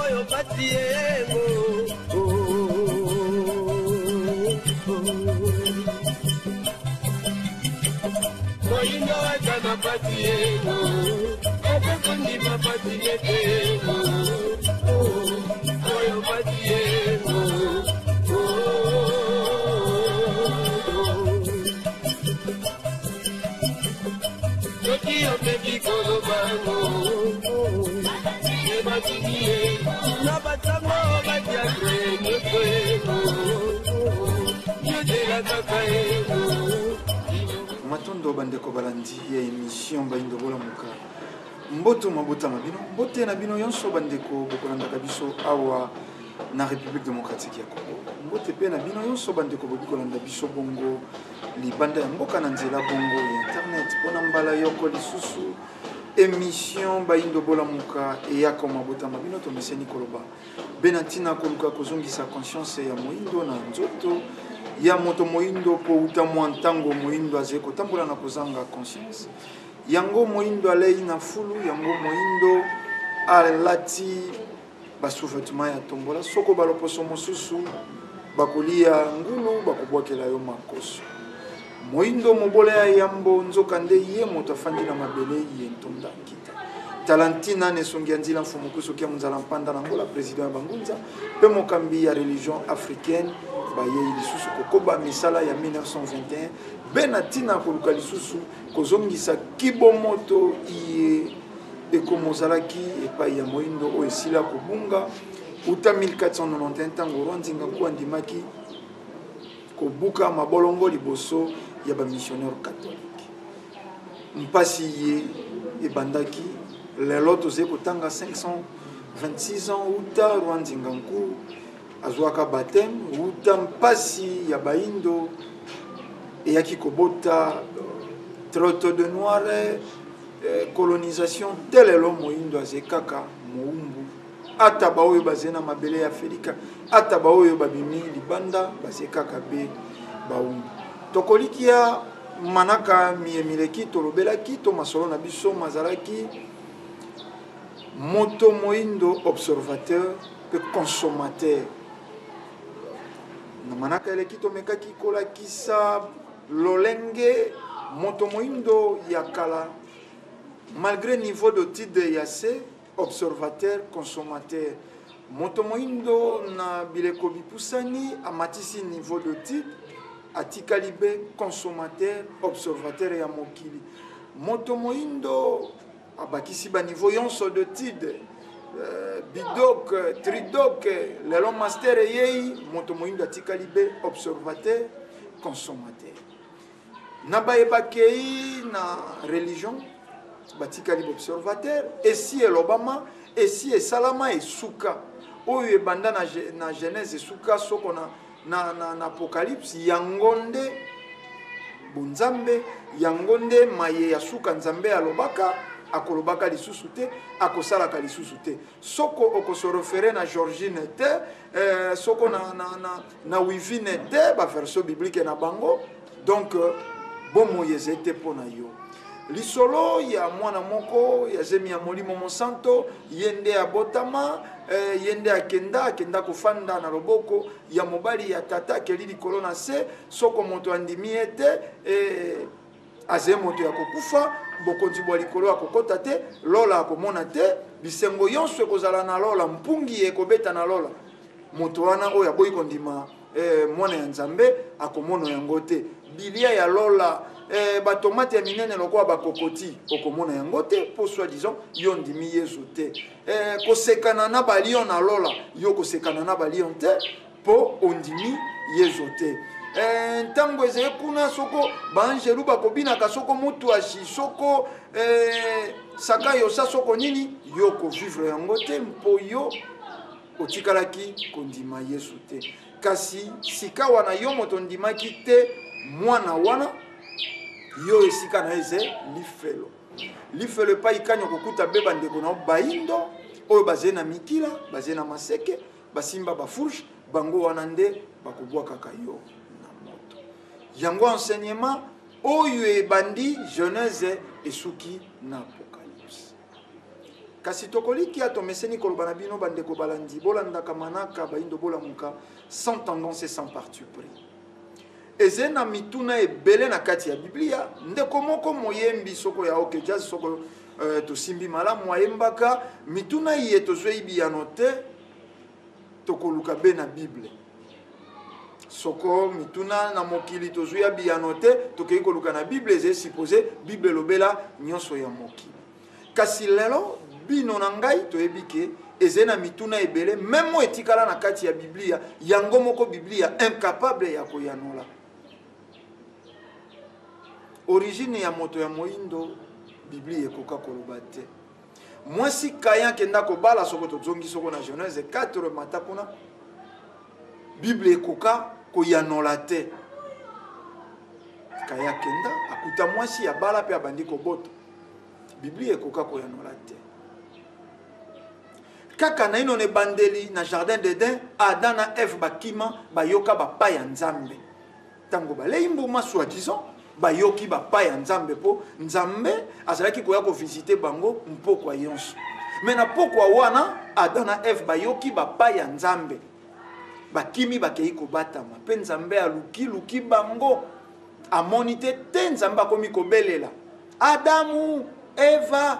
oyo patiemo moyindo akana patiemo akukundi mapatiemo oyo patiemo Tokyo baby kolobango Nebatiye Nabatamo batiagre Nukwego Yodela kakaego Matondo bandeko balandi ya émission Bayindo Bola Muka Mboto mabota mabino Mbote na bino yonso bandeko bokolanda kabiso awa na République démocratique ya Congo Mbote pe na bino yonso bandeko bokolanda biso bongo libanda ya mboka na nzela bongo ya internet pona mbala yoko lisusu émission Bayindo Bola Muka e ya koma bota mabino to meseni koloba benatina koluka kozongisa conscience ya moindo na nzoto ya moto moindo po utamwa ntango moindo azeko tambola na kozanga conscience yango moindo alei na fulu yango moindo alati basouvetement ya tombola soko baloposo mosusu bakolia ngulu bakobwakela yo makoso moindo mobole ya yambo nzoka nde ye moto afandi na mabele ye ntonda kita talantina ne songi nzila mfumu kusokia munzala mpanda na ngola président ya bangunza pe mokambi ya religion africaine baye lisusu kokoba misala ya 1921 benatina koluka lisusu kozongisa kibomoto iye ekomozalaki epai ya moindo o esila kobunga uta 1491 tango rwanzinga kuandimaki kobuka mabolongo liboso ya ba missionnaire catholique mpasi ye ebandaki lelo toze kotanga 526 ans uta rwanzinga nku azwaka baptême uta mpasi ya baindo eyaki kobota traite de noire colonisation telelo moindo azekaka moumbu ata baoyo bazena mabele ya Afrika ata baoyo babimi libanda bazekaka be baumbu tokolikia manaka miemileki tolobelaki to masolo na biso mazalaki moto moindo observateur pe consommateur na manaka eleki tomekaki kolakisa lolenge moto moindo ya kala malgré niveau de titre ya se observateur consommateur moto moindo na bileko bipusani amatisi niveau de titre atikali be consommateur observateur ya mokili moto moindo abakisi ba niveau yonso de titre bidok tridok lelo master yei moto moindo atikali be observateur consommateur na bayebakei na religion batikali observateur esi elobama esi esalama esuka oyo ebanda na Genèse esuka soko na Apocalypse yangonde bunzambe yangonde maye ya suka nzambe alobaka akolobaka lisusu te akosalaka lisusu te soko okosorefere na Georgine te soko na Wivine te ba version biblique na bango donc bomo yezete pona yo lisolo ya mwana moko ya zemi ya molimo monsanto yende ya botama yende akenda kufanda na loboko ya mobali ya tata kelili kolona se soko moto andimi ete aze moto ya kokufa bokonzi bwa likolo akokota te lola akomona te bisengo yonso ekozala na lola mpungi ekobeta na lola moto wana oyo aboyi kondima mwana ya nzambe akomono yango te bilia ya lola batomate ya minene lokola bakokoti okomona yango te po soi-disant yo ndimi yesu te kosekana na balion na lola yo kosekana na balion te po ondimi yesu te ntango ezali kuna soko baangelu bakobinaka soko mutu ashi soko saka yosa soko nini yo kovivre yango te mpo yo otikalaki kondima yesu te kasi sika wana yo moto ndimaki te mwana wana yo esika na eze lifelo pa ikanyo kokuta be bandeko na baindo oyo bazali na mikila bazali na maseke basimba bafourche bango wana nde bakobwakaka yo na moto yango enseignement oyo ebandi Genèse esuki na Apocalypse kasi tokoliki atomeseni koloba na bino bandeko balandi bolandaka manaka baindo bolamuka sans tendance et sans parti pris. Ezena mituna ebele na kati ya Biblia ndeko moko moyembi soko ya oke jazz soko tosimbi malamu ayembaka mituna iye tozwe biyano te tokoluka be na Bible. Soko mituna na mokili tozwe biyano te tokei koluka na Bible eze supposé Bible lobela nyonso ya mokili. Kasi lelo bino na ngai toyebike ezena mituna ebele memo etikala na kati ya Biblia yango moko Biblia incapable ya koyanola. Origine ya moto ya moindo Biblia ekoka koloba te. Mwasi Kayan kenda kobala soko tozongi soko na Genèse 4 matakuna Biblia ekoka koyanola te. Kaya kenda akuta mwasi ya bala pe abandi koboto Biblia ekoka koyanola te. Kaka na ino ne bandeli na jardin d'Eden Adam na Eve bakima bayoka bapa ya Nzambe. Tango balei mbuma soi-disant bayoki bapa ya Nzambe po Nzambe azalaki koya ko visiter bango mpoko yonso. Mais na pokwa wana Adam na Eve bayoki bapa ya Nzambe. Bakimi bakei ko batama pe Nzambe aluki bango amonite te Nzambe akomi kobelela Adamu Eva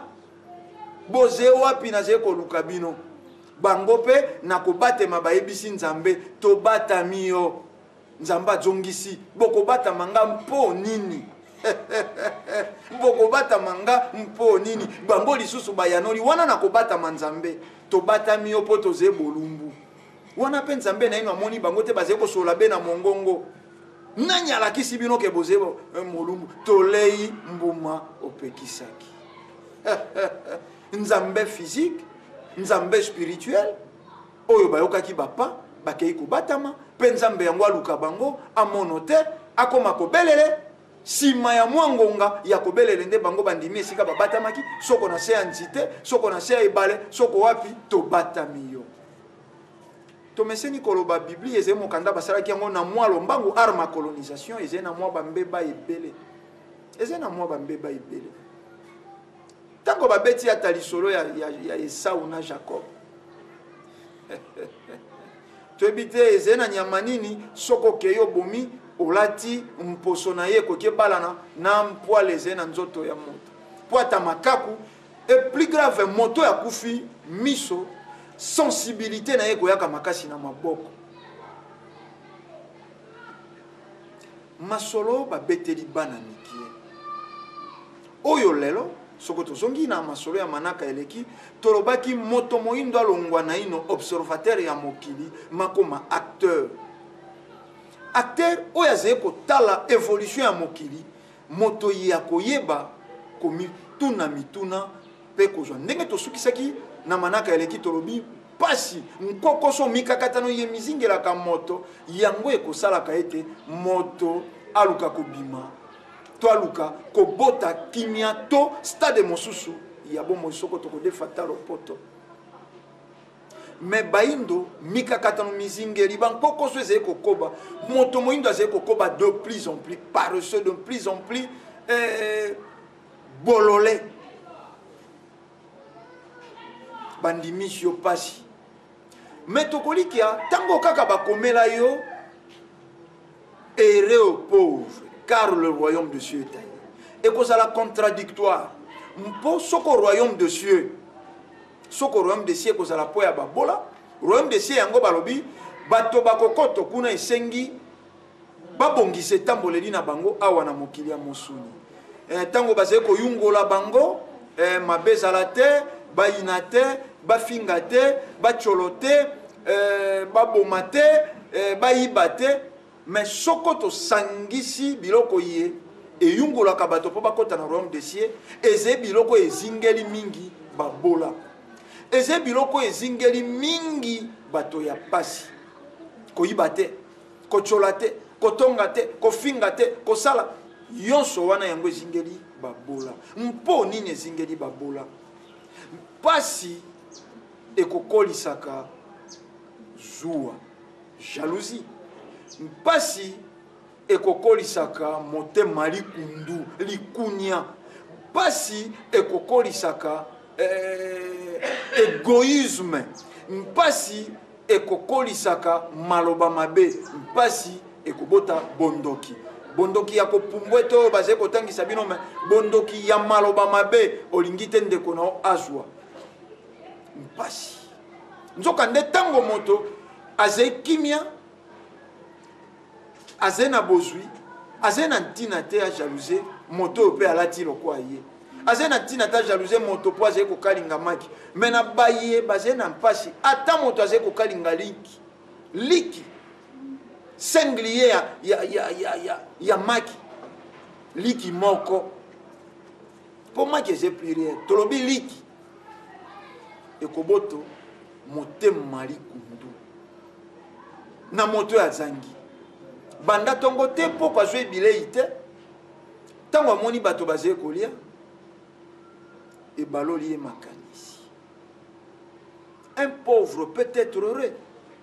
boze wapi na zeko lukabino bango pe na kobatema bayebisi Nzambe to batami yo Nzamba jongisi boko bata manga mpo nini boko bata manga mpo nini bango lisusu bayanoli wana na kobata manzambe to batami yo poto ze bolumbu wana pe Nzambe na ino amoni bango te bazeko sola be na mongongo nanya la kisi bino ke boze molumbu tolei mbuma opekisaki Nzambe physique Nzambe spirituel oyo bayokaki bapa bakei kobatama pe Nzambe yango aluka bango amono te akoma kobelele sima ya mwangonga ya kobelele nde bango bandimi esika babatamaki soko na se ya nzite soko na se ya ebale soko wapi tobatami yo tomeseni koloba Biblia eze mokanda basalaki yango na mwa lombangu arma colonisation eze na mwa bambeba ebele eze na mwa bambeba ebele tango babeti ata lisolo ya Esau na Jacob toebite eze na nyama nini soko keyo bomi olati mposo na ye koke balana na mpoile eze na nzoto ya moto po ata makaku et plus grave moto ya kufi miso sensibilité na ye koyaka makasi na maboko masolo babeteli bana mikie oyo lelo soko tozongi na masolo ya manaka eleki tolobaki moto moindo alongwa na ino observateur ya mokili makoma acteur oyo azali kotala évolution ya mokili moto ya koyeba komituna mituna pe kozwa ndenge tosukisaki na manaka eleki tolobi pasi nkokoso mikakatano ye mizingelaka moto yango ekosalaka ete moto aluka kobima to aluka kobota kimia to stade mosusu ya bomo soko to kodefa poto me baindo mikakatano mizingeli bankokoso ezali kokoba moto moindo azali kokoba de plus en plus paresseux de plus en plus bololé bandimisi yo pasi me tokolikia tango kaka bakomela yo ere aux pauvres car le royaume de Dieu est taillé et cause la contradictoire mpo soko royaume de Dieu soko royaume de Dieu cause la po ya babola royaume de Dieu yango balobi bato bakokoto kuna esengi babongise tamboleli na bango awa na mokili ya mosuni tango bazali koyungola bango mabezala te bayina te bafinga te bacholo te baboma te bayiba te mais soko to sangisi biloko ye eyungolaka bato po bakota na royaume de Dieu eze biloko ezingeli mingi babola eze biloko ezingeli mingi bato ya pasi koyiba te kochola te kotonga te kofinga te kosala yonso wana yango ezingeli babola mpo nini ezingeli babola pasi ekokolisaka zuwa jalousie mpasi ekokolisaka motema likundu likunya pasi ekokolisaka égoïsme mpasi ekokolisaka maloba mabe mpasi ekobota bondoki bondoki ya kopumbwe to baze kotangisa bino me bondoki ya maloba mabe olingi te ndeko na azwa mpasi nzoka nde tango moto aze kimia aze na bozwi aze na ntina te ya jalousie moto pe alati lokwa ye aze na ntina ta jalousie moto po aze kokalinga maki me na baye baze na mpasi ata moto aze kokalinga liki singlier ya maki liki moko po maki eze plus rien tolobi liki ekoboto motema likundu na moto ya zangi banda tongo te poko azwi bilei te ntango amoni bato baze kolia ebaloli ye makanisi un pauvre peut être heureux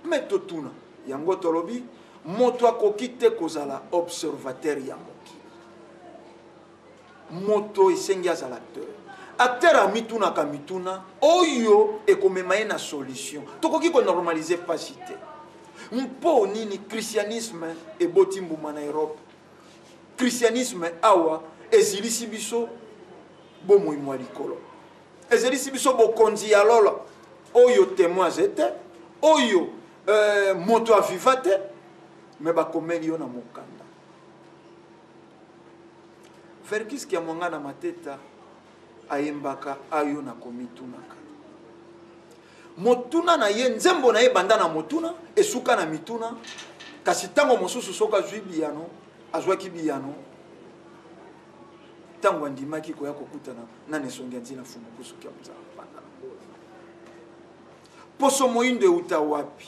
mais totuna yango tolobi moto akoki te kozala observateur ya mokili moto esengi azala acteur amitunaka mituna oyo ekomema ye na solution tokoki konormalize pasi te mpo nini christianisme eboti mbuma na Europe christianisme awa ezilisi biso bomoi mwa likolo ezilisi biso bokonzi ya lolo oyo témoin ete oyo moto aviva te me bakomeli yo na mokanda verkiski ya mwanga na mateta ayembaka ayo na komitunaka motuna na ye nzembo na ye banda na motuna esuka na mituna kasi tango mosusu soka azwi biyano azwaki biyano tango andimaki koya kokutana na nesongi nzina fumu kusuki ya mzala banda na poso moindo euta wapi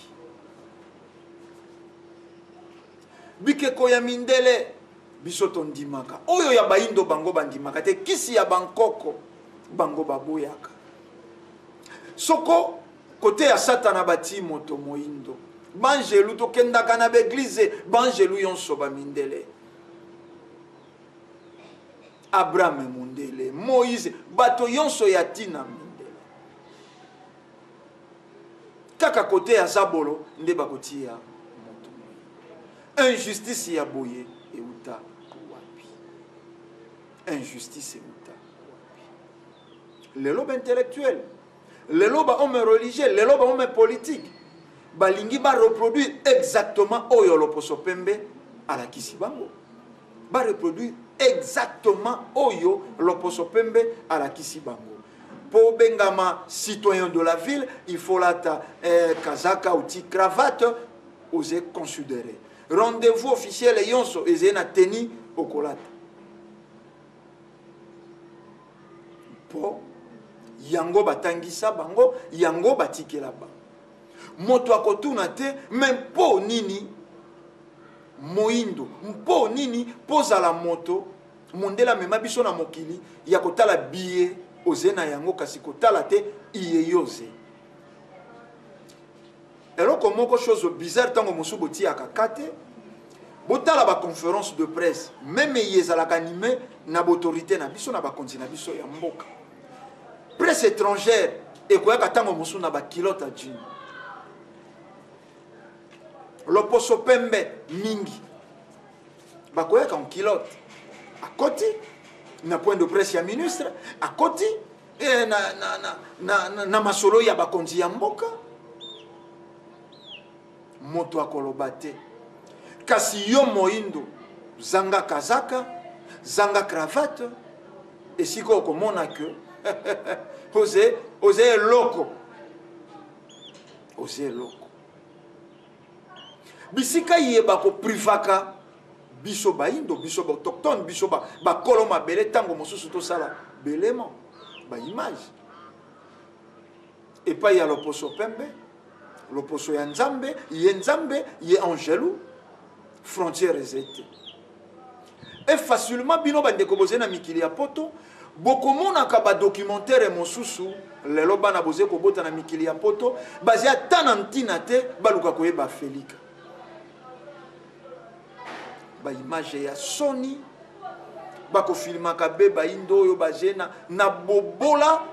bikeko ya mindele biso tondimaka oyo ya baindo bango bandimaka te kisi ya bankoko bango baboyaka soko kote ya satana bati moto moindo banjelu tokendaka na beglize banjelu yonso bamindele Abraham mundele Moïse bato yonso ya tina mindele kaka kote ya zabolo nde bakotia moto moindo injustice ya boye euta wapi injustice euta wapi lelo ba intellectuel lelo ba homme religieux lelo ba homme politique balingi ba reproduire exactement oyo loposo pembe ala kisibango ba reproduire exactement oyo loposo pembe ala kisibango pour bengama citoyen de la ville il faut lata kazaka outi cravate oser considérer rendez-vous officiel yonso ezena teni okolata po yango batangisa bango yango batikela ba moto akotuna te même po nini moindo mpo nini pozala moto mondela mema biso na mokili ya kotala biye ozena yango kasi kotala te iye yoze eloko moko chose bizarre tango mosubo ti akakate botala ba conférence de presse même yezalaka animé na autorité na biso na bakonzi na biso ya mboka presse étrangère ekoyaka tango mosu na bakilote ya jini loposo pembe mingi bakoyaka en kilote akoti na point de presse ya ministre akoti na masolo ya bakonzi ya mboka moto akoloba te kasi yo moindo zanga kazaka zanga cravate esika okomona ke ose eloko bisika yeba ko privaka biso baindo biso autochtone biso bakolo mabele tango mosusu tosala belemo ba image epai ya loposo pembe loposo ya nzambe ye angelu frontière ezete et facilement bino bandeko bozena mikili ya poto bokomonaka badocumentaire mosusu lelo bana boze kobota na mikili ya poto bazi ata na ntina te baluka koyeba felika ba image ya soni bakofilmaka be baindo oyo bazena na bobola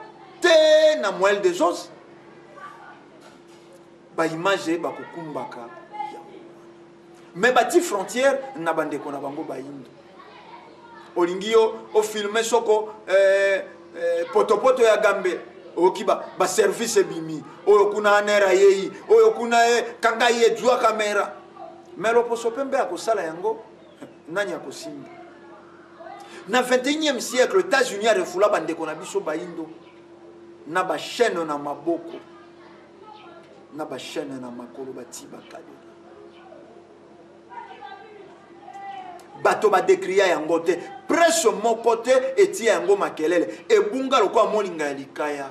te na moelle des os ba image ba kokumbaka mais bati frontière na bandeko na bango bayindo olingio o filmer soko potopoto ya gambe okiba ba service bimi oyo kuna anera yeyi oyo kuna kanga ye jua kamera mais loposo pembe akosala yango nani akosimba na 21e siècle États-Unis a refula bandeko na biso bayindo na ba chaîne na maboko na ba chaîne na makolo batiba kade bato ba décria yango te presse moko te etie yango makelele ebunga lokwa molinga ya likaya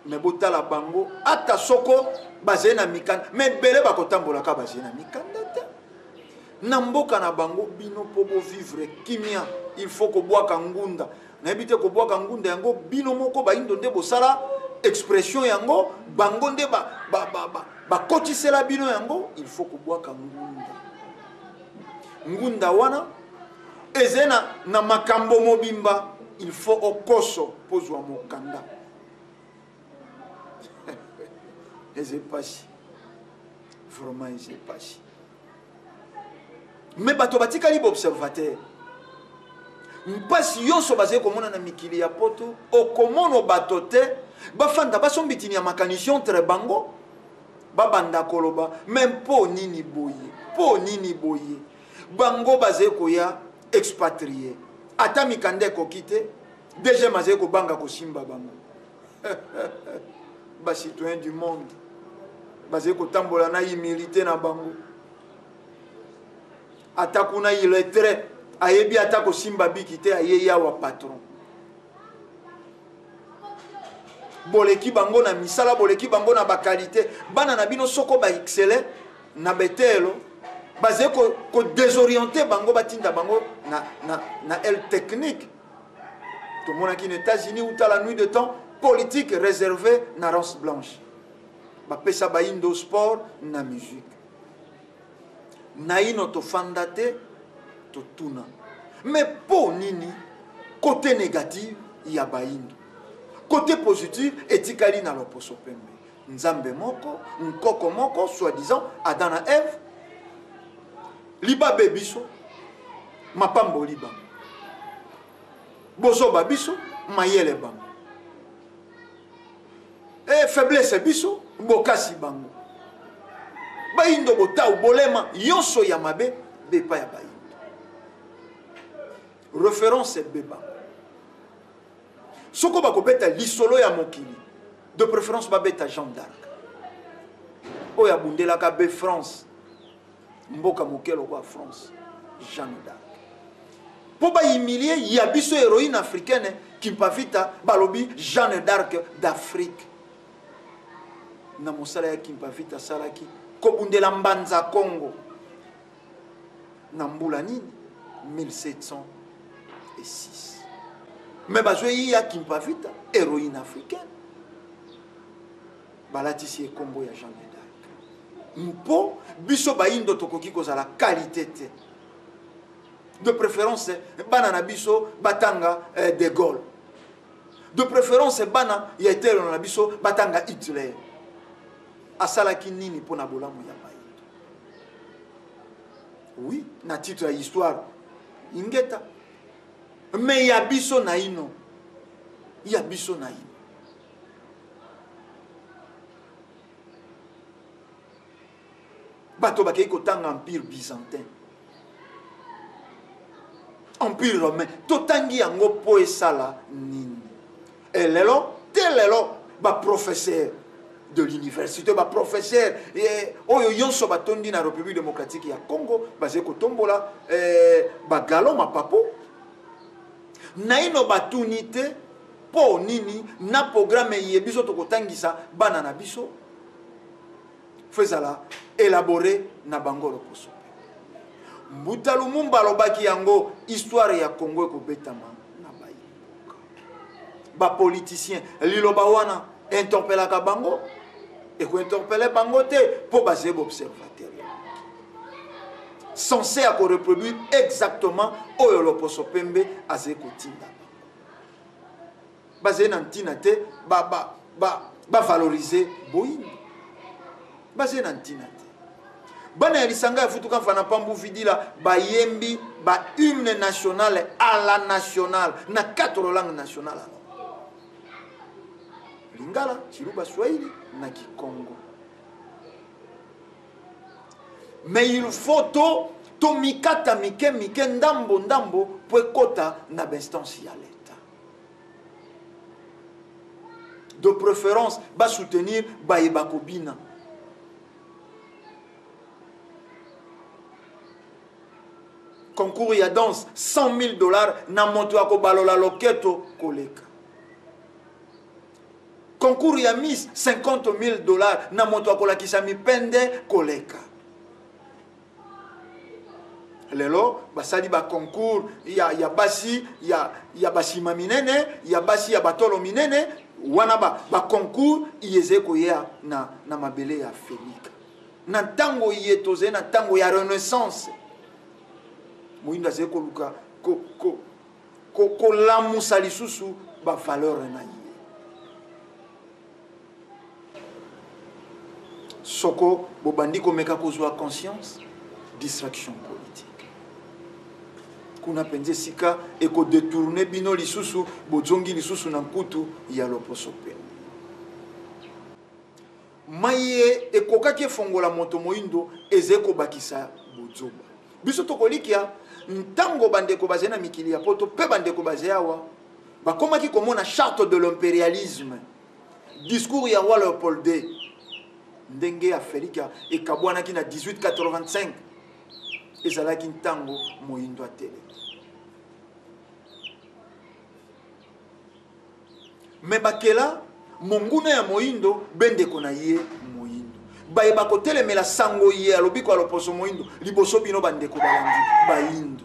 me botala bango ata soko bazali na mikanda me bele bakotambolaka bazali na mikanda te na mboka na bango bino po vivre kimia il faut ko bwaka ngunda na ebite ko bwaka ngunda yango bino moko bayindo nde bosala expression yango bango nde ba kotisela bino yango il faut ko bwaka ngunda wana ezena na makambo mobimba il faut okoso pozwa mokanda ezepasi vraiment ezepasi mais bato batikali observateur mpasi yonso bazali komona na mikili ya poto okomono bato te bafanda basombitini ya makanisi entre bango babanda koloba même po nini boye bango bazali koya expatrié ata mikanda ekoki te deuxième azali kobanga kosimba bango citoyens du monde bazali kotambola na humilité na bango ata kuna illettré ayebi ata kosimba biki te ayeya wa patron boleki bango na misala boleki bango na bakalite bana na bino soko ba excellent na betelo bazali ko désorienter bango batinda bango na elle technique tout le monde qui aux États-Unis ou la nuit de temps politique réservée na race blanche bapesa bayindo sport na musique na ino to fandate to tuna mais po nini côté négatif ya bayindo côté positif etikali na loposo pembe nzambe moko nkoko moko soi-disant Adam na Ève liba bebiso mapambo liba bozo babiso mayele bango faiblesse biso bokasi bango bayindo botau bolema yonso ya mabe bepa ya bayindo référence beba soko bakobeta lisolo ya mokili de préférence babeta Jean d'Arc oya bundelaka be France mboka mokelo kwa France Jean d'Arc po ba humilier ya biso héroïne africaine qui mpavita balobi Jeanne d'Arc d'Afrique na mosala ya kimpavita salaki kobundela mbanza Congo na mbula nini 1706 mais bazwe ya kimpavita héroïne africaine balatisi ekombo ya Jeanne d'Arc mpo biso bayindo tokoki kozala qualité te de préférence bana na biso batanga de Gaulle de préférence bana ya etelo na biso batanga Hitler asalaki nini pona bolamu ya bayindo oui na titre ya histoire ingeta mais ya biso na ino bato bakei kotanga empire byzantin empire romain totangi yango po esala nini elelo telelo ba professeur de l'université ba professeur oyo yonso batondi na République démocratique ya Congo bazé ko tombola ba galo mapapo naino batunité po nini na programme yebiso to kotangisa bana na biso fezala élaborer na bangolo koso Mbuta Lumumba lobaki yango histoire ya Congo ekobetama na bayibuka ba politicien liloba wana interpellaka bango eko interpeller bango te po bazebo observateur censé à reproduire exactement oyo loposo pembe azeko tinda basé na ntina te ba valoriser boyindo baze na ntina te. Bana ya lisanga ya futuka mfana pambu vidila bayembi ba hymne national à la nationale na 4 langues nationales. Lingala, Chiluba, Swahili na Kikongo. Mais il faut to mikata mike ndambo pour kota na instance ya l'État. De préférence, ba soutenir ba ebakobina. Concours ya danse $100,000 na moto ako balola loketo koleka. Concours ya Miss $50,000 na moto ako lakisa mipende koleka. Lelo basali ba concours ya basi ya basima minene, ya basi ya batolo minene, wana ba concours yeze koya na mabele ya Afrika. Na tango yetoze na tango ya renaissance. Moinda ze ko luka ko lamusa lisusu ba valeur na ye. Soko bobandi ko meka kozwa conscience, distraction politique. Kuna penze sika eko détourner bino lisusu bozongi lisusu na nkutu ya loposo pe. Maye ekokaki fongola moto moindo ezeko bakisa bozoba. Biso tokolikia ntango bandeko bazena mikili ya poto pe bandeko bazeawa bakomaki komona charte de l'impérialisme. Discours ya roi Léopold II ndenge ya Felika ekabwanaki na 1885 ezalaki ntango moindo atele. Me bakela monguna ya moindo bendeko na ye moindo bayeba kotelemela sango ye alobiko aloposo moindo liboso bino bandeko balandi baindo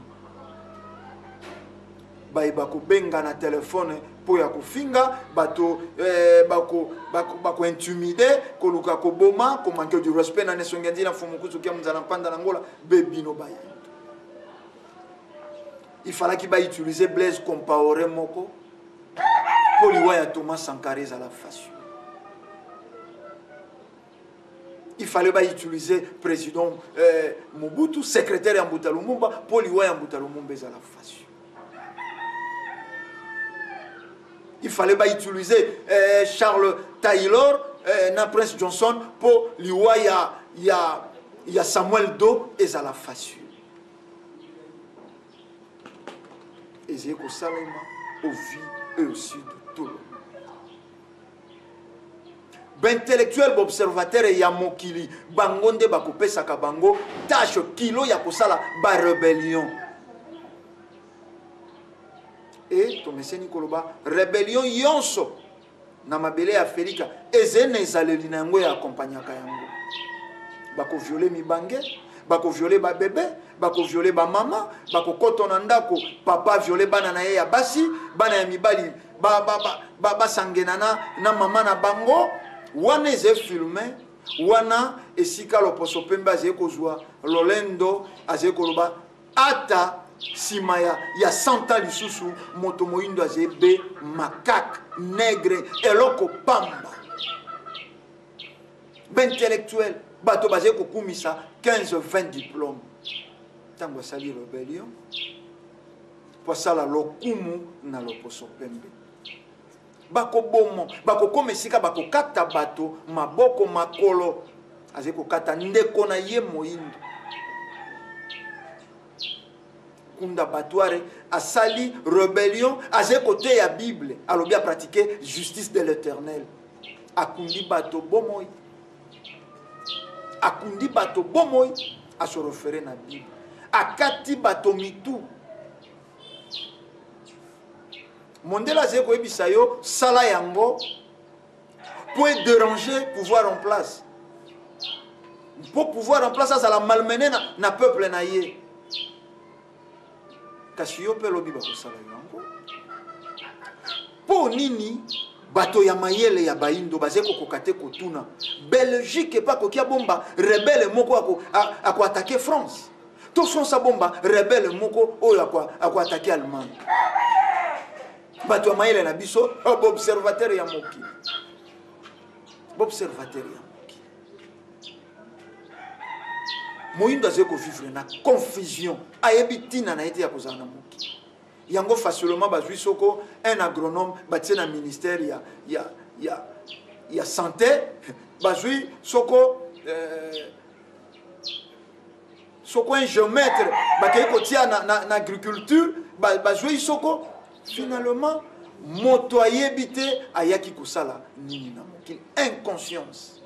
bayeba kobenga na telefone po ya kofinga bato bako intimide koluka koboma komanke du respect na nesonga ndina fumukuzu kia mzana panda na ngola bebino baindo. Il fallait qu'il va utiliser Blaise Compaoré moko pour lui Thomas Sankara à la fashion. Il fallait pas utiliser président Mobutu, secrétaire Yambuta Lumumba, pour lui Yambuta Lumumba à la fashion. Il fallait pas utiliser Charles Taylor, na Prince Johnson, pour lui Samuel Doe à la fashion. Et c'est que Salema au vie et au sud de tout le monde. Intellectuel observateur ya mokili bangonde bakopesa ka bango tâche kilo ya kosala ba rébellion. Et tomeseni koloba rébellion yonso na mabele ya Felika ezene ezaleli na yango ya accompagnaka yango. Bako violer mibange, bako violer ba bébé, bako violer ba mama, bako kotona ndako papa violer bana na ye ya basi, bana ya mibali ba sangenana na mama na bango. Wana eze filmé, wana esika loposo pembe aze kozwa lolendo aze koloba ata simaya ya 100 ans lisusu moto moindo aze be makak nègre eloko pamba intellectuel bato baze kokumisa 15-20 diplômes tango sali rébellion pour sala lokumu na loposo pembe. Bako bomo, bako komesika bako kata bato, maboko makolo, azeko kata ndeko na ye moindo. Kunda batuare, asali rébellion, azeko te ya Bible, alobi a pratiquer justice de l'Éternel. Akundi bato bomoi. Akundi bato bomoi, a se référer na Bible. Akati bato mitu. Mondela zeko ebisayo sala yango pour déranger pouvoir en place. Pour pouvoir en place ça la malmener na peuple na ye. Kasi yo pe lobi ba ko sala yango. Po nini bato ya mayele ya baindo bazeko kokate kotuna. Belgique pa ko kia bomba rebelle moko ako attaquer France. To France bomba rebelle moko oyo ako attaquer Allemagne. Bato ya maile na biso observateur ya moki. Observateur ya moki. moyindo azali kovivre na confusion ayebi ntina na ye te ya kozala na mokili yango facilement bazwi soko un agronome batie na ministère ya santé bazwi soko soko un géomètre bakei kotia na agriculture bazwi soko finalement moto ayebi te ayaki kosala nini na mokili inconscience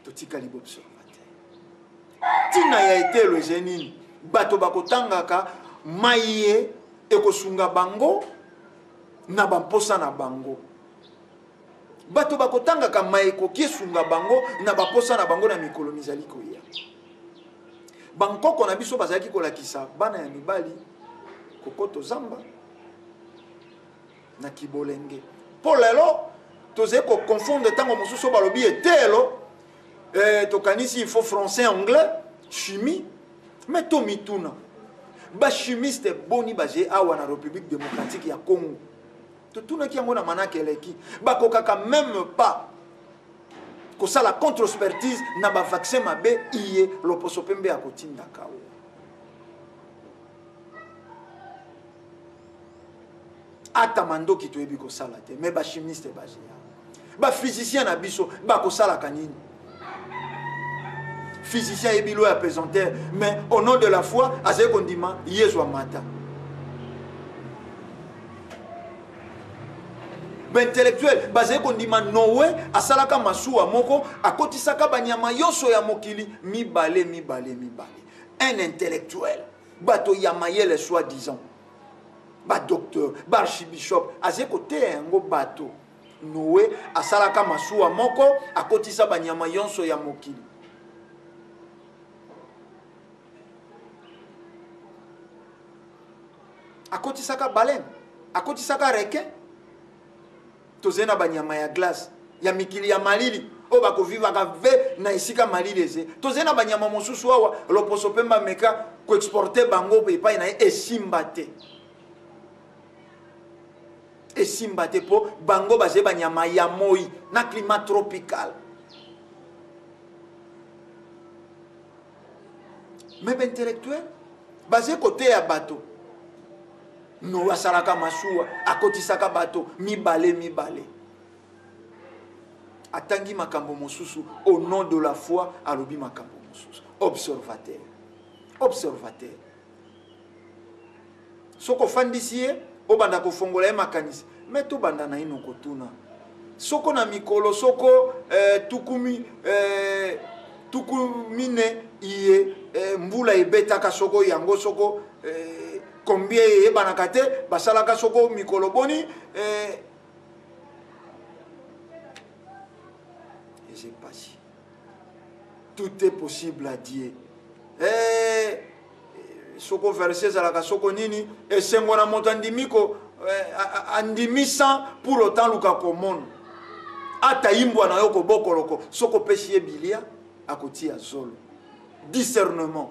totikali boobservateur ntina ya etelo eze nini bato bakotangaka mai ye ekosunga bango na bamposa na bango bato bakotangaka mai ekoki esunga bango na bamposa na bango na mikolo mizali koya bankoko na biso bazalaki kolakisa bana ya mibali kokoto zamba na kibolenge mpo lelo tozali koconfondre ntango mosusu balobi etelo tokanisi il faut français anglais chimie mais to mituna bachimiste boni baje awa na République démocratique ya Congo totunaki yango na manaka eleki bakokaka même pas kosala contre-expertise na bavaccin mabe iye loposo pembe akotindaka o ata mandoki toyebi kosala te mais bachimiste baje baphysicien na biso bakosalaka nini physicien et bilo apesanteur mais au nom de la foi azali kondima yezu amata baintellectuel bazali kondima Noé asalaka masuwa moko akotisaka banyama yoso ya mokili mibale un intellectuel bato ya mayele soi-disant docteur archibishop azali koteya yango bato Noé asalaka masuwa moko akotisa banyama yonso ya mokili akotisaka baleine akotisaka requin tozena banyama ya glace ya mikili ya malili o bakovivaka ve na esika malili eze tozena banyama mosusu awa loposo pemba meka koexporte bango epai na ye esimba te po bango bazali banyama ya moi na climat tropical mais baintellectuel bazali koteya bato no asalaka masuwa akotisaka bato mibale atangi makambo mosusu au nom de la foi alobi makambo mosusu observateur soko fandisi ye obanda kofongola ye makanisi me tobanda na ino kotuna soko na mikolo soko tukumine iye mbula ebetaka soko yango soko combien ebanaka te basalaka soko mikolo boni j'ai pas dit tout est possible à Dieu soko verset zalaka soko nini esengo na moto andimiko andimisa pour autant luka komona ata imbwa na yo kobokoloko soko pesi ye bilia akotia zolo discernement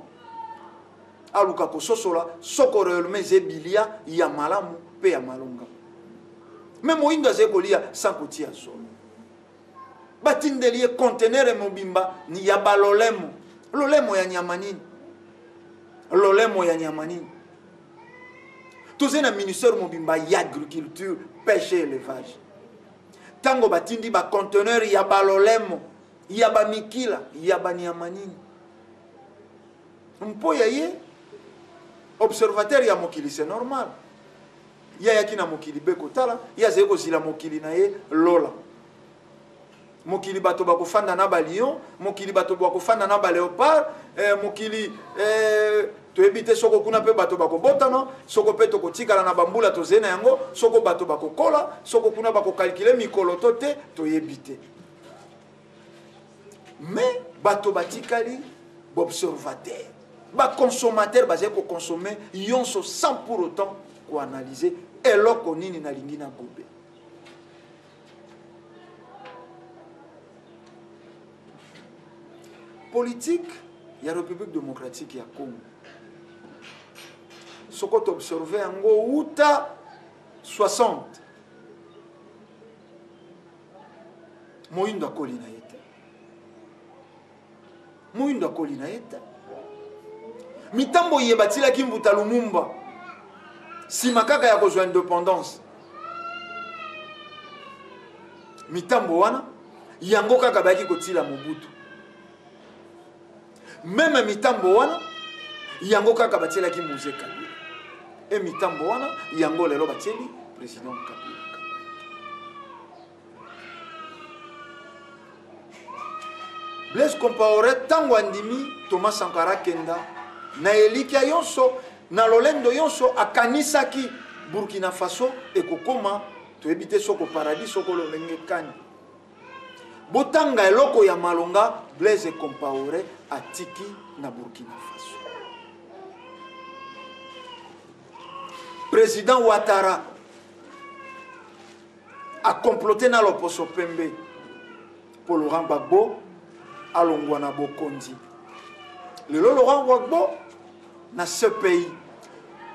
aluka kososola soko réellement zebilia ya malamu pe ya malonga même moindo azekolia sans kotia zolo batindeli conteneur mobimba ni ya balolemo lolemo ya nyamanini tozali na ministère mobimba ya agriculture pêche et élevage tango batindi baconteneur ya balolemo ya bamikila ya banyamanini mpo ya ye observateur ya mokili c'est normal ya yaki na mokili bekotala ya azali kozila mokili na ye lola mokili bato bakofanda na balion mokili bato bakofanda na baléopard mokili toyebi te soko kuna mpe bato bakobotana soko mpe tokotikala na bambula tozali na yango soko bato bakokola soko kuna bakokalkile mikolo to te toyebi te mais bato batikali baobservateur baconsommateur bazali kokonsome yonso sans pour autant koanalyse eloko nini nalingi na gobe politique ya République démocratique ya Congo soko to observer yango uta 60 moyindo akoli na yete Moyindo akoli na eta. Mitambo yebatila kimbuta Lumumba. Sima kaka ya kozwa indépendance. Mitambo wana yango kaka baki kotila Mobutu. Même mitambo wana yango kaka batila ki Moïse Kabila. Et mitambo wana yango lelo bateli président Kabila. Blaise Compaoré tango andimi Thomas Sankara Kenda na elikia yonso na lolendo yonso akanisaki Burkina Faso ekokoma to ebite soko paradis soko lolenge kani. Botanga eloko ya malonga Blaise Compaoré atiki na Burkina Faso. Président Ouattara a comploté na loposo pembe pour Laurent Gbagbo alongwa na bokondi. Le Laurent Gbagbo na ce pays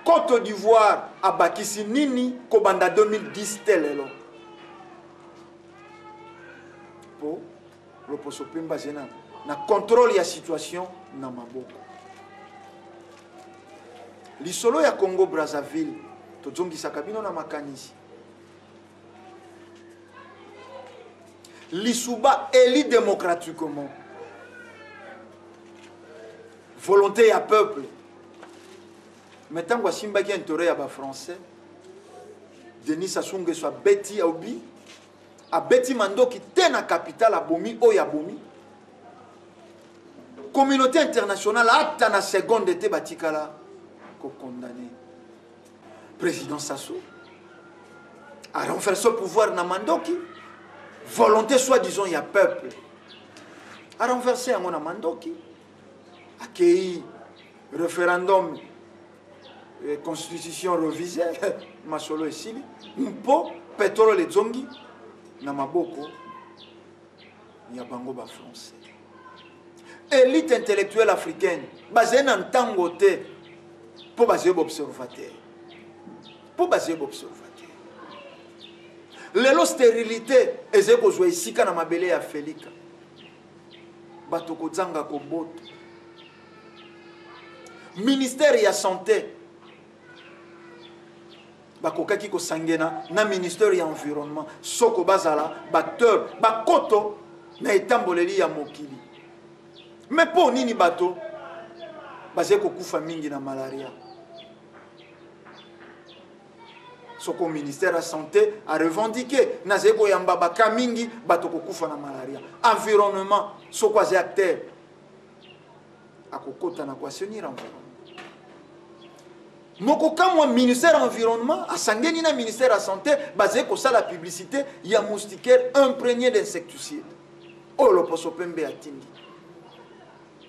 Côte d'Ivoire abakisi nini kobanda 2010 telelo po loposo pemba zena na contrôle ya situation na maboko. Lisolo ya Congo Brazzaville tozongisa kabino na makanisi. Lisuba élu démocratiquement. Volonté à peuple. Maintenant, on Simba qui est entouré à français. Denis Sassou Nguesso a Betty Aobi. A Betty Mando qui est la capitale à Bomi, Oyabomi. Communauté internationale a la seconde été Batikala condamné. Président Sassou a renversé le pouvoir na Mandoki. Volonté soi-disant il y a peuple. A renversé à mon Mandoki. Accueilli référendum constitution révisée Masolo et Sili mpo pétrole et zongi na maboko ya bango ba français. Élite intellectuelle africaine basée na ntango te pour baser observateur. Pour baser observateur. Lelo stérilité ezeko zo isika na mabele ya Felika. Bato ko zanga ko boto. Ministère ya santé bakokaki ko sangena na ministère ya environnement soko bazala bateur bakoto na etamboleli ya mokili. Mais pour nini bato bazeko kufa mingi na malaria. Soko ministère ya santé a revendiqué nazeko yamba baka mingi bato ko kufa na malaria. Environnement soko az acteur akokota na kwasenir environnement. Mokokamwa ministère environnement a sangeni na ministère la santé basé ko la publicité ya moustiquaire imprégné d'insecticides. Oh le poso pembe atindi.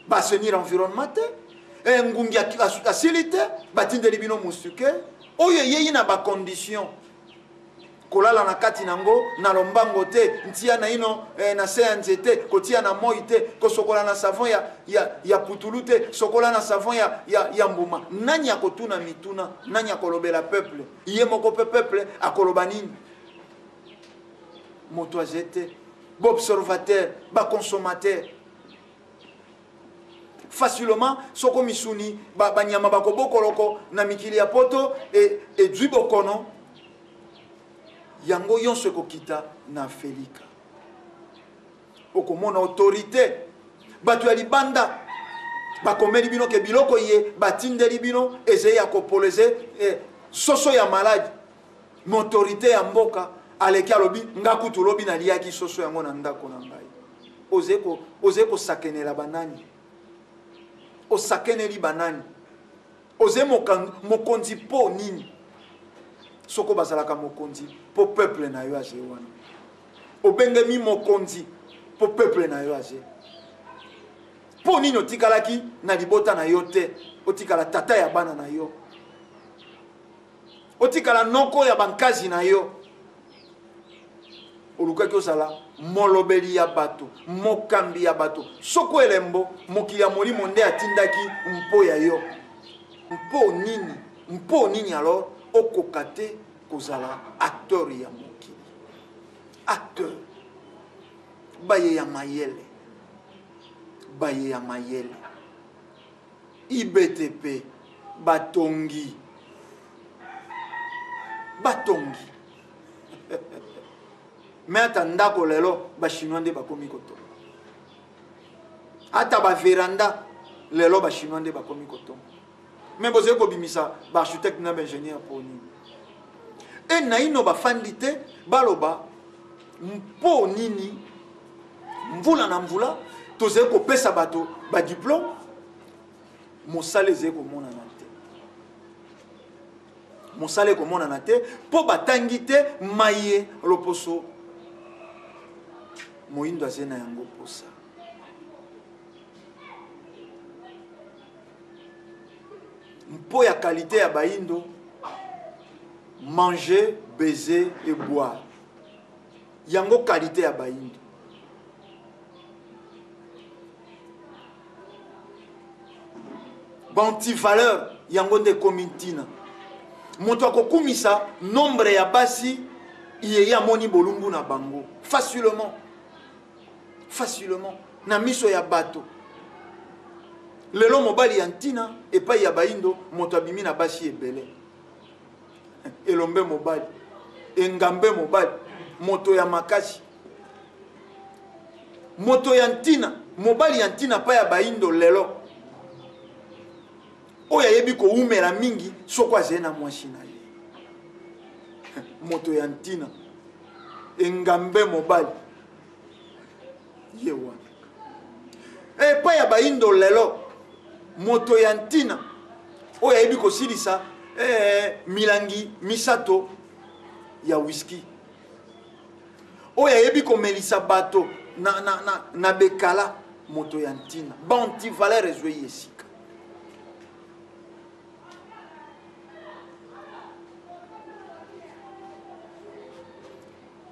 Basenir environnement te ngungi asilite batinde libino moustiquaire oyo yeyi na ba condition kolala na kati nango na lombango te ntia na ino na se nzete kotia na moi te kosokola na savon ya putulu te sokola na savon ya mbuma nani akotuna mituna nani akolobela peuple iye moko peuple akoloba nini moto azete bo observateur ba consommateur facilement soko misuni ba nyama bakobokoloko na mikili ya poto et dwibokono yango yonso kokita na Felika. Okomona autorité bato ya libanda bakomeli bino ke biloko ye batindeli bino eze ya kopoleze soso ya maladi autorité ya mboka aleki alobi ngakutu lobi na liaki soso yango na ndako na ngai oze ko sakenela banani osakeneli banani oze mokonzi po nini soko bazalaka mokonzi po peuple na yo aze wana obengemi mokonzi po peuple na yo aze po nini otikalaki na libota na yo te otikala tata ya bana na yo otikala noko ya bankazi na yo olukaki osala molobeli ya bato mokambi ya bato soko elembo mokili ya molimo nde atindaki mpo ya yo mpo nini alors okokate kozala acteur ya mokili acteur baye ya mayele baye ya mayele. IBTP batongi mais atandako lelo ba chinois nde bakomi kotonga. Ata ba veranda lelo ba chinois nde bakomi kotonga. Mais boze ko bimisa ba architecte na ba ingénieur poni. Et naino ba fandite baloba mpo nini mvula na mvula toze ko pesa bato ba diplôme mosale ze ko mona na te. Mosale ko mona na te po batangite maye loposo moindo azena yango posa. Mpo ya qualité ya baindo manger, baiser et boire. Yango qualité ya baindo. Banti valeur yango nde komintina. Moto akokumisa nombre ya basi iye ya moni bolumbu na bango facilement. Facilement na miso ya bato. Lelo mobali yantina epa ya baindo moto abimi na basi ebele. Elombe mobali, engambe mobali, moto ya makasi. Moto yantina, mobali yantina pa ya baindo lelo. Oya yebi ko umera mingi soko azena mwasi na ye. Moto yantina, engambe mobali. Yewa. Pa ya baindo lelo. Moto yantina oya yebi ko silisa milangi misato ya whisky oya yebi ko melisa bato na bekala moto yantina banti valeur ezwe yesika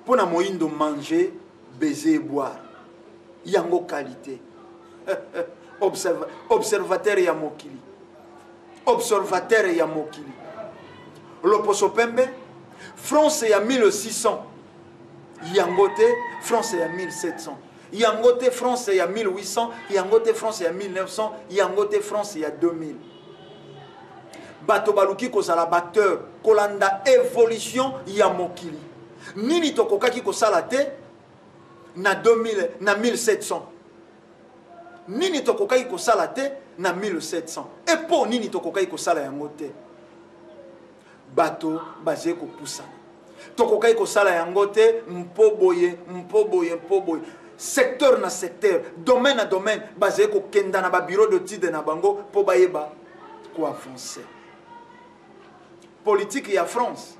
pona moindo manger baiser et boire yango qualité. Observateur ya mokili. Observateur ya mokili. Loposo pembe France ya 1600 yangote France ya 1700 yangote France ya 1800 yangote France ya 1900 yangote France ya 2000. Bato baluki kozala batteur kolanda évolution ya mokili. Nini tokokaki kosala te na 2000 na 1700. Nini tokokai kosala te na 1700. Et po nini tokokai kosala yango te. Bato baze ko poussa. Tokokai kosala yango te mpo boye. Secteur na secteur, domaine na domaine, baze ko kenda na ba bureau d'études na bango po bayeba ko avancer. Politique ya France.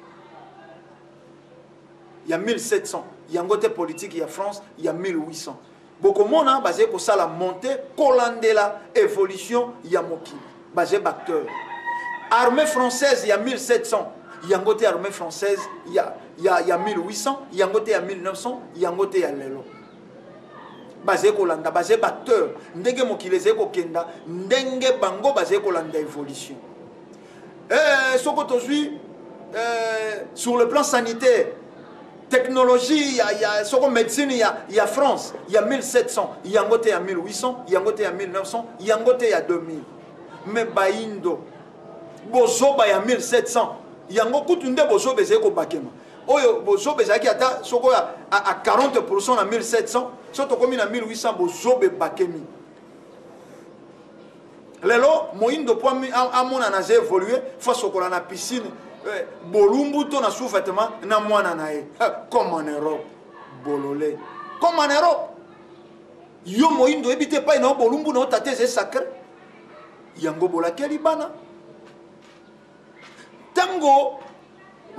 Il y a 1700. Yango te politique ya France, il y a 1800. Beaucoup mona basé ko sala montée kolandela évolution ya mokili basé acteur. Armée française il y a 1700 yangote armée française il y a 1800 yangote ya 1900 yangote ya lelo basé kolanda basé acteur ndenge mokili zeko kenda ndenge bango basé kolanda évolution soko tozui sur le plan sanitaire. Technologie, il y a médecine, il y a France, il y a 1700, il y a 1800, il y a 1900, il y a 2000. Mais Baindo, Bozoba, il y a 1700, il y a Gokutunde Bozobe Zeko Bakema. Oyo, Bozobe Zaki à 40% à 1700, surtout comme il y a 1800, Bozobe Bakemi. Lelo, Moindo, à mon anaze évolué, face au la piscine. Bolumbu to na sous-vêtement na mwana nae comme en Europe bololé comme en Europe yo moindo ebite pa ina bolumbu na tate ze sacré yango bolakeli bana tango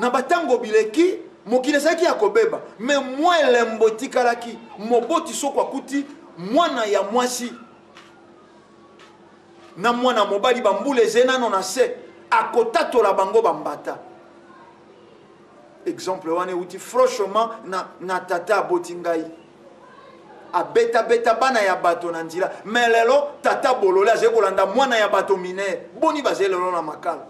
na batango bileki mokile saki akobeba mais moi lembo tikalaki moboti soko akuti mwana ya mwasi na mwana mobali bambule zena no na se akotato la bango bambata. Exemple wane uti franchement na tata botingai. A beta bana ya bato na ndila. Mais lelo tata bolola ze kolanda mwana ya bato mine. Boni baze lelo na makala.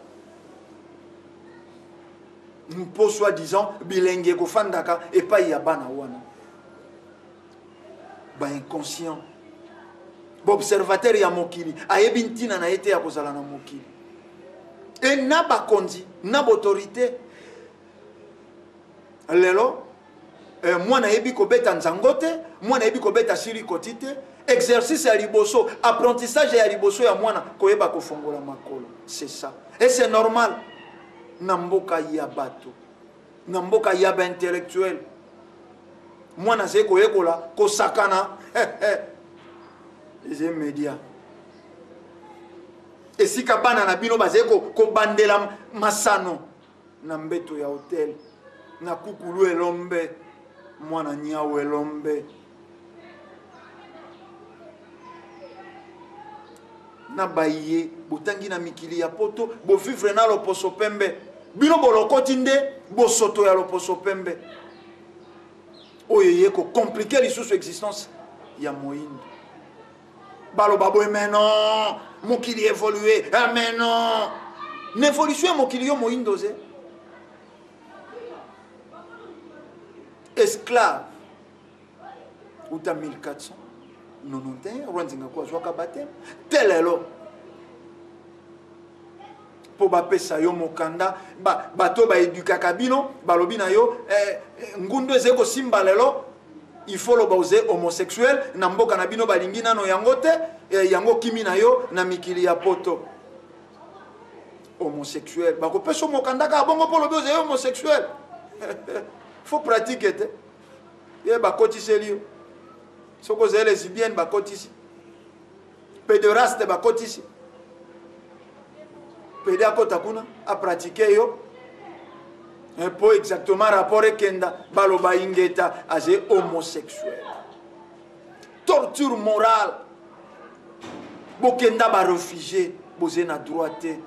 Mpo soi-disant bilenge ko fandaka et pas ya bana wana. Ba inconscient. Observateur ya mokili ayebi ntina na ete ya kozala na mokili et na bakondi na autorité lelo mwana yebi kobeta nzango te mwana yebi kobeta siriko te exercice ya liboso apprentissage ya liboso ya mwana koyeba kofongola makolo c'est ça et c'est normal na mboka ya bato na mboka ya ba intellectuel mwana ze koyekola kosakana les médias et si kabana na bino baze ko bandela masano na mbeto ya hotel na kukulu elombe mwana nyao elombe na baye botangi na mikili ya poto bo vivre na loposo pembe bino bolokoti nde bo soto ya loposo pembe oyeye ko compliquer lisusu existence ya moyindo baloba boye mais non mokili évoluer ah mais non n'évolution mokili yo moyindo ze esclave uta 1491 rwanzinga kwa zwaka batem telelo po bapesa yo mokanda bato ba edukaka bino balobi na yo ngundu ezeko simba lelo il faut lo bauze homosexuel na mboka na bino balingi nano yango te yango kimi na yo na mikili ya poto homosexuel bako peso mokanda ka bongo polo bauze homosexuel faut pratiquer te ye bakoti selio soko zele lesbienne bakoti si pédéraste bakoti si pédé akota kuna a pratiquer yo un peu exactement rapport ekenda baloba ingeta aze homosexuel torture morale bokenda ba réfugié boze na droite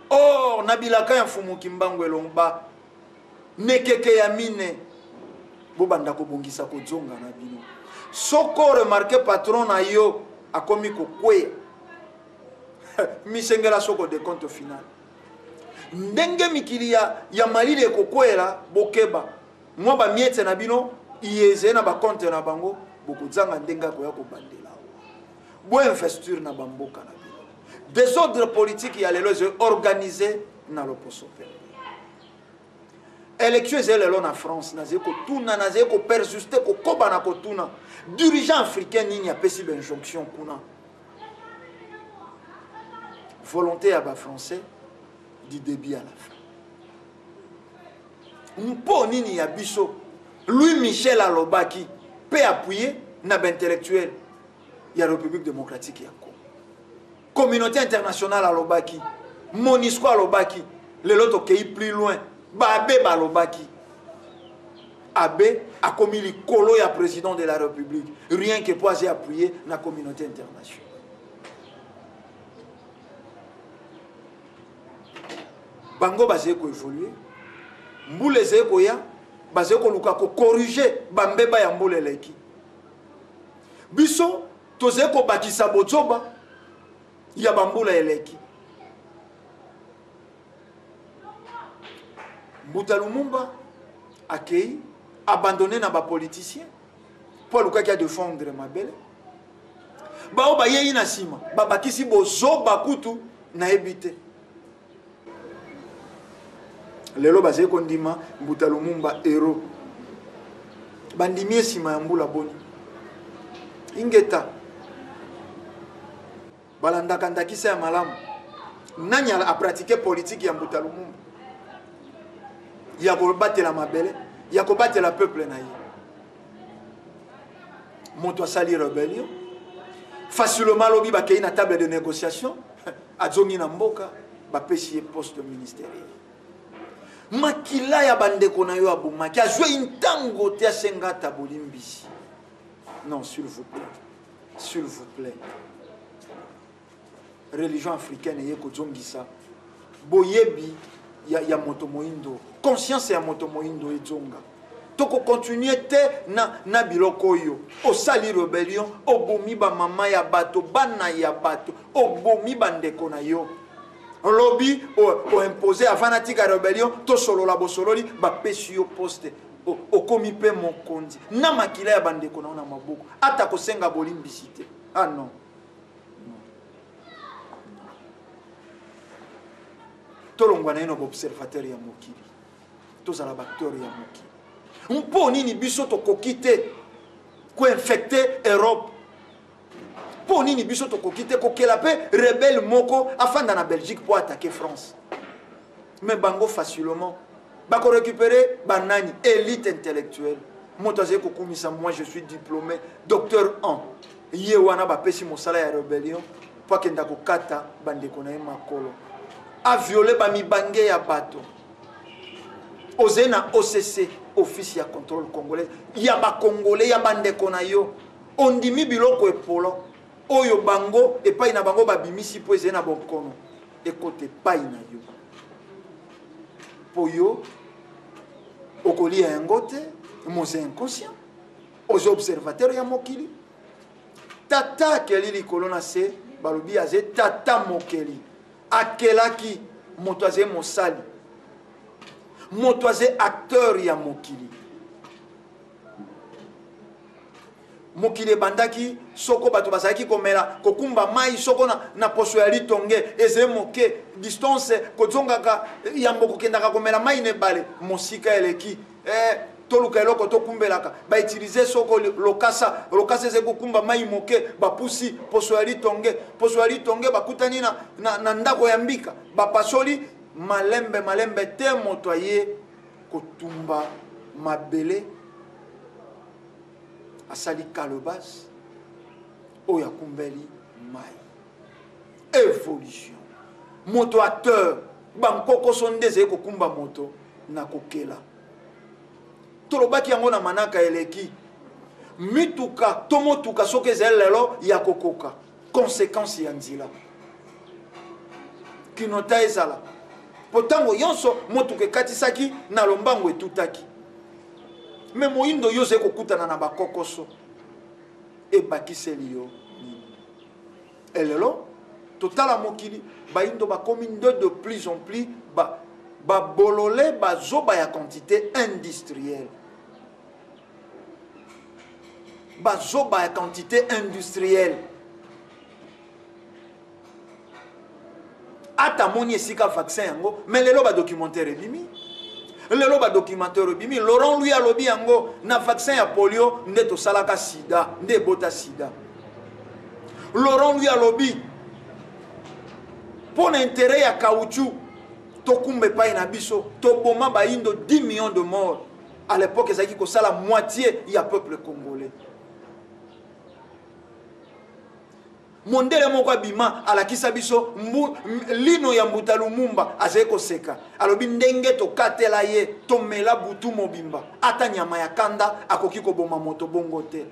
or nabilaka ya mfumu kimbango elomba nekeke ya mine bobanda kobongisa kozonga na bino soko remarqué patron na yo akomi kokweya misengela soko de compte final ndenge mikili ya malile kokwela bokeba mwa ba miete na bino iyeze na ba compte na bango bokozanga ndenga ko ya kobandela bo investir na bamboka na bino désordre politique ya lelo ze organisé na loposo pe élection zelelo na France na zeko tuna na zeko persister ko koba na ko tuna dirigeant africain nini a pesi ben jonction kuna volonté à ba français du début à la fin. Mpo nini ya biso Louis Michel alobaki peut appuyer na intellectuel ya République démocratique ya Congo. Communauté internationale alobaki, Monisco alobaki, les autres pays plus loin, Babé balobaki. Abbé a commis le colo ya président de la République, rien que pour appuyer na communauté internationale. Bango bazé ko évoluer mbule zeko ya bazé ko luka ko corriger bambeba ya mbule leki biso toze ko bakisa bozoba ya bambula eleki Mbuta Lumumba accueilli abandonné na ba politicien pour luka ki a défendre mabele bao ba yeyi na sima ba bakisi bozoba kutu na ebité lelo bazé kondima Mbuta Lumumba héros bandimi esima ya mbula boni ingeta balandaka ndakisa ya malamu nani a pratiquer politique ya Mbuta Lumumba ya ko batela mabele ya ko batela peuple na ye moto asali rebellion facilement lobi bakei na table de négociation azongi na mboka bapesi poste ministériel makila ya bandeko na yo abumaki azwe intango te asenga tabolimbisi. Non, s'il vous plaît, s'il vous plaît, religion africaine ye kozongisa boyebi ya moto moindo conscience ya moto moindo ezonga toko continuer te na biloko yo osali rebellion obomi ba mama ya bato bana ya bato obomi bandeko na yo lobby o imposer avant natika rebellion to solo la bosololi ba pesi yo poste o komi pe mokonzi na makila ya bandeko na maboko ata kosenga bolimbisite Ah non. Tolongwa na ino observateur ya mokili. Tozala acteur ya mokili. Mpo nini biso tokoki te ko infecter Europe. Mpo nini biso tokoki te kokela pe rebelle moko afanda na Belgique pour attaquer France. Mais bango facilement bako récupérer banani élite intellectuelle. Motaze kokumisa moi je suis diplômé docteur en ye wana ba pesi mosala ya rébellion pour kenda ko kata bandeko na makolo. A violé ba mibange ya bato. Oze na OCC, office ya contrôle congolais, ya ba congolais ya bandeko na yo. Ondimi biloko epolo. Oyo bango epai na bango babimisi po eze na bokono. Ekote pai na yo. Po yo okoli ya ngote, mose inconscient. Oze observateur ya mokili. Tata kelili kolona se balobi aze tata mokeli. Akelaki motoaze mosali. Motoaze acteur ya mokili. Mokili bandaki soko bato bazaki komela kokumba mai soko na poso ya litonge eze moke distance kozongaka yambo kokendaka komela mai ne bale mosika eleki toluka eloko tokumbelaka ba utiliser soko lokasa eze kokumba mai moke bapusi poso ya litonge bakutani na ndako ya mbika bapasoli malembe te moto aye kotumba mabele asali kalobas oya kumbeli mai évolution moto acteur bankoko sondeze kokumba moto na kokela tolobaki yango na manaka eleki mituka tomotuka soki ezali lelo ya kokoka conséquence ya nzila kinota ezala potango yonso motuka ekatisaki na lombango etutaki me moyindo yo ze kokutana na bakokoso ebakiseli yo nini elelo totala mokili bayindo bakomi de plus en plus babolole bazoba ya quantité industrielle bazoba ya quantité industrielle ata moni esika vaccin yango mais lelo ba documentaire ebimi lelo ba documentaire ebimi Laurent lui alobi yango na vaccin ya polio nde to salaka sida nde bota sida Laurent lui alobi pour intérêt ya caoutchouc to kumbe pa na biso to boma ba indo 10 millions de morts à l'époque ezaki ko sala moitié ya peuple congolais. Mondele moko bima alakisa biso lino ya Mbuta Lumumba azeko seka alobi ndenge to katela ye to mela butu mobimba ata nyama ya kanda akoki ko boma moto bongo te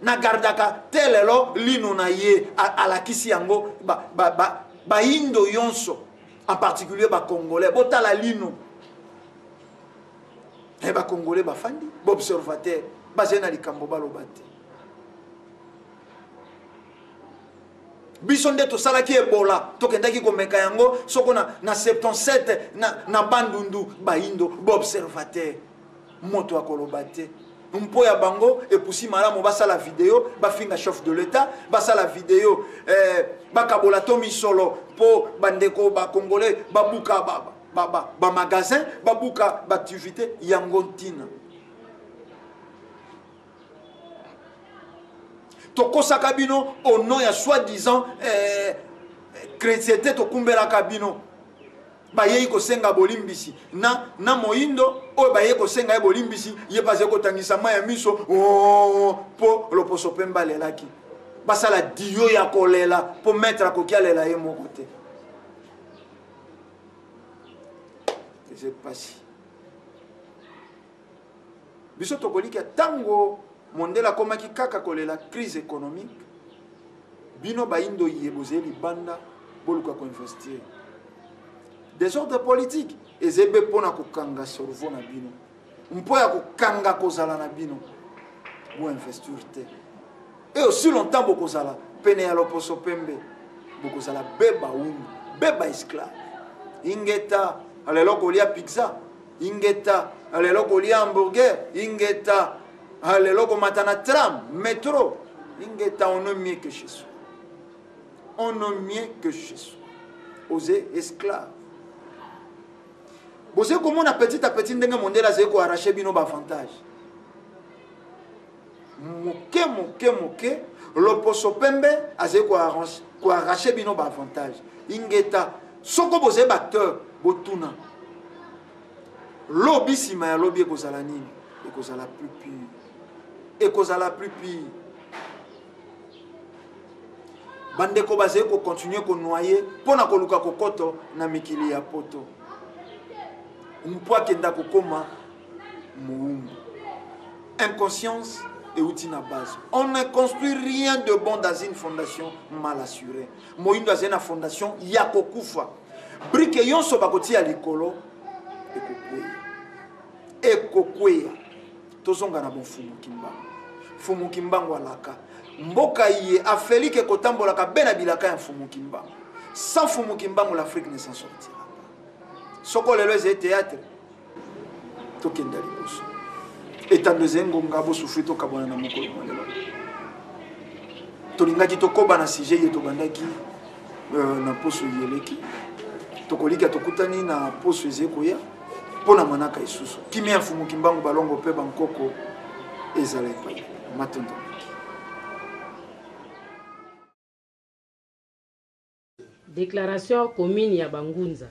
na gardaka telelo lino na ye alakisi yango ba indo yonso en particulier ba congolais botala lino e ba congolais ba fandi ba observateur bazena likambo balobate biso nde tosalaki ebola tokendaki komeka yango soko na 77 na bandundu baindo baobservateur moto akoloba te mpo ya bango epusi malamu basala video bafinga chef de l'état basala video bakabola to misolo mpo bandeko bakongolais babuka bamagasin babuka baactivité yango ntina Tokosa kabino au nom ya soi-disant chrétienté tokumbela kabino baye ko senga bolimbisi na moindo o baye ko senga bolimbisi ye baze ko tangisa ma ya miso po loposo pemba lelaki basala dio ya kolela po mettre ko kialela ye mon côté c'est pas si biso tokolika tango mondela komaki kaka kolela crise économique bino baindo yebozeli banda boluka ko investir désordre politique ezebe pona kokanga sorvo na bino mpo ya kokanga kozala na bino bo investir te et aussi longtemps bokozala pene ya loposo pembe bokozala beba undu beba esclave ingeta alelo kolia pizza ingeta alelo kolia hamburger ingeta alelo ko matana tram métro Ingeta, on est mieux que chez soi. On est mieux que chez soi. Osez esclave. Vous savez comment on a petit à petit ndenge monde la zeko arracher bino ba avantage. Moke loposo pembe azeko arracher bino ba avantage. Ingeta soko boze batteur botuna. Lobby sima ya lobby ekozala nini? Ekozala plus pire. Ekozala plus pire. Bandeko bazeko continuer ko noyer pona koluka kokoto na mikili ya poto. Mpwa kenda kokoma moumbu. Inconscience et outil na base. On ne construit rien de bon dans une fondation mal assurée. Moindo a une fondation yakokufa. Brique yonso bakoti ya likolo ekokweya. Tozonga na bon fumu kimbango. Fumu kimbango alaka. Mboka iye afeli ke kotambola ka bena bilaka ya fumu kimbango. Sans fumu kimbango l'Afrique ne s'en sortira. Soko lelo eze théâtre tokenda liboso etandeze ngonga bo souffrir to kabona na mokolo malelo tolingaki tokoba na sujet ye tobandaki na poso yeleki tokolika tokutani na poso ezekoya pona manaka isusu kimia fumu kimbango balongo pe bankoko ezala pa matondo déclaration commune ya Bangunza.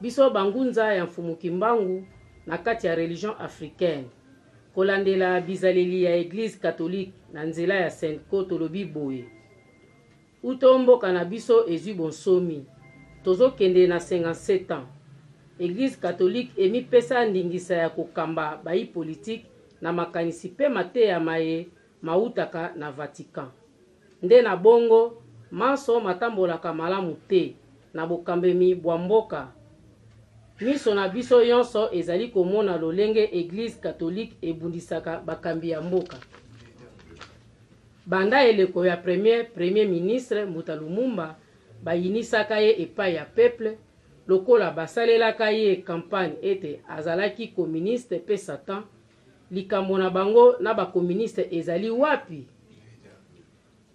Biso Bangunza ya mfumu kimbangu na kati ya religion africaine. Kolandela bizaleli ya église catholique na nzela ya Senko tolobi boye. Utomboka na biso ezwi bonsomi. Tozokende na 57 ans. Église catholique emipesa ndingisa ya kokamba bayi politique na makanisi pe mate ya maye mautaka na Vatican. Nde na bongo maso matambolaka malamu te na bokambemi bwa mboka. Miso na biso yonso ezali komona lolenge église catholique ebundisaka bakambi ya mboka. Banda eleko ya premier ministre Mbuta Lumumba bayinisaka ye epai ya peuple lokola basalelaka ye campagne ete azalaki communiste pe Satan. Likambo na bango na ba communiste ezali wapi?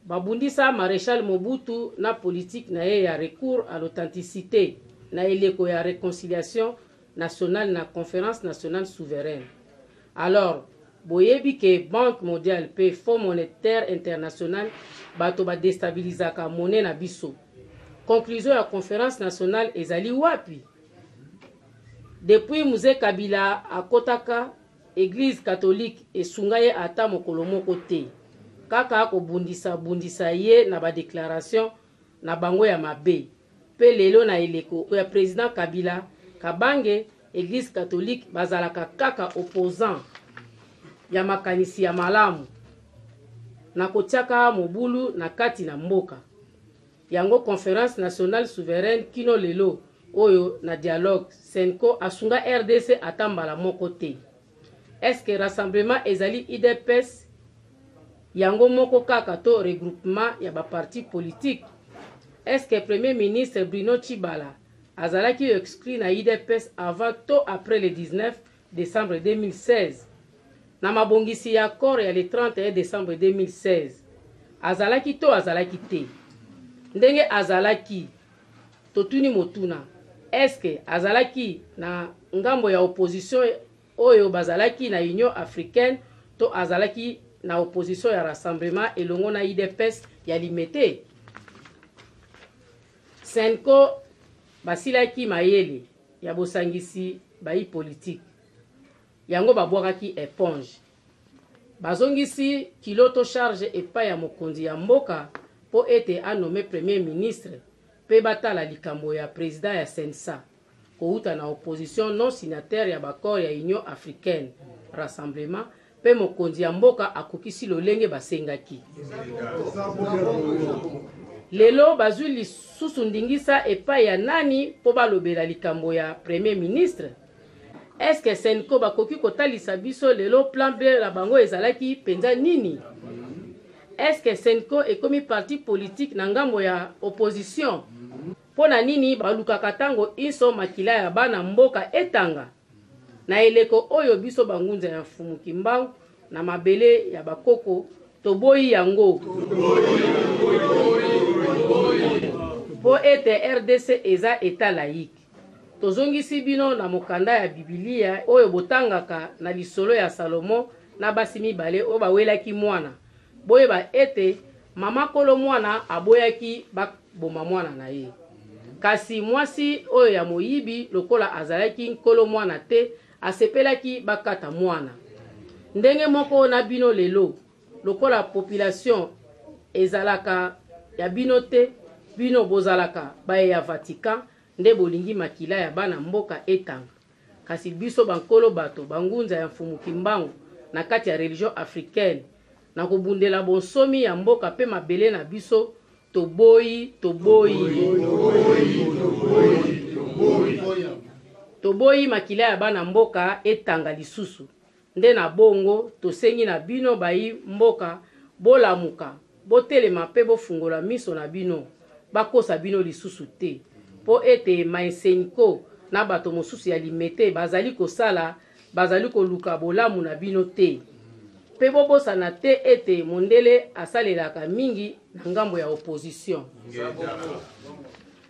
Babundisa Maréchal Mobutu na politique na ye ya recours à l'authenticité na eleko ya réconciliation nationale na conférence nationale souveraine. Alors, boyebi ke Banque mondiale pe Fonds monétaire international bato ba déstabilisaka monnaie na biso. Conclusion ya conférence nationale ezali wapi? Depuis Mzee Kabila akotaka église catholique esungaye ata mokolo moko te. Kaka ko bundisa ye na ba déclaration na bango ya mabe. Pe lelo na eleko ya président Kabila kabange église catholique bazalaka kaka opposant ya makanisi ya malamu na kotiaka mobulu na kati na mboka. Yango conférence nationale souveraine kino lelo oyo na dialogue Senko asunga RDC atambala moko te. Est-ce que rassemblement ezali IDPS yango moko kaka to regroupement ya ba parti politique? Est-ce que Premier ministre Bruno Tshibala azalaki exclu na IDPS avant to après le 19 décembre 2016? Na mabongisi ya accord ya le 31 décembre 2016. Azalaki to azalaki te. Ndenge azalaki totuni motuna. Est-ce que azalaki na ngambo ya opposition oyo bazalaki na Union africaine to azalaki na opposition ya rassemblement elongo na IDPS ya limité? Senko basilaki mayele ya bosangisi bayi politique. Yango babwakaki éponge. Bazongisi kiloto charge epai ya mokonzi ya mboka po ete anome premier ministre pe batala likambo ya président ya Sensa. Kouta na opposition non signataire ya bakor ya Union africaine rassemblement pe mokonzi ya mboka akokisi lolenge basengaki. Lelo bazwi lisusu ndingisa epai ya nani po balobela likambo ya premier ministre? Est-ce que Senko bakoki kotalisa biso lelo plan B la bango ezalaki penza nini? Est-ce que Senko ekomi parti politique na ngambo ya opposition? Pona nini balukaka tango iso makila ya bana mboka etanga? Na eleko oyo biso Bangunza ya mfumu kimbangu na mabele ya bakoko toboyi yango po ete RDC eza eta laïque. Tozongisi bino na mokanda ya Biblia oyo botangaka na lisolo ya Salomo na basi mibale oyo bawelaki mwana. Boyeba ete mama kolo mwana aboyaki bakboma mwana na ye. Kasi mwasi oyo ya moyibi lokola azalaki nkolo mwana te asepelaki bakata mwana. Ndenge moko na bino lelo lokola population ezalaka ya bino te, bino bozalaka baye ya Vatican nde bolingi makila ya bana mboka etanga. Kasi biso bankolo bato bangunza ya mfumuki mbangu na kati ya religion africaine na kobundela bonsomi ya mboka pe mabele na biso toboyi makila ya bana mboka etanga lisusu. Nde na bongo tosengi na bino bayi mboka bolamuka botelema pe bofungola miso na bino bakosa bino lisusu te po ete maeseniko na bato mosusu ya limete bazali kosala bazali koluka bolamu na bino te pe bobosana te ete mondele asalelaka mingi na ngambo ya opposition.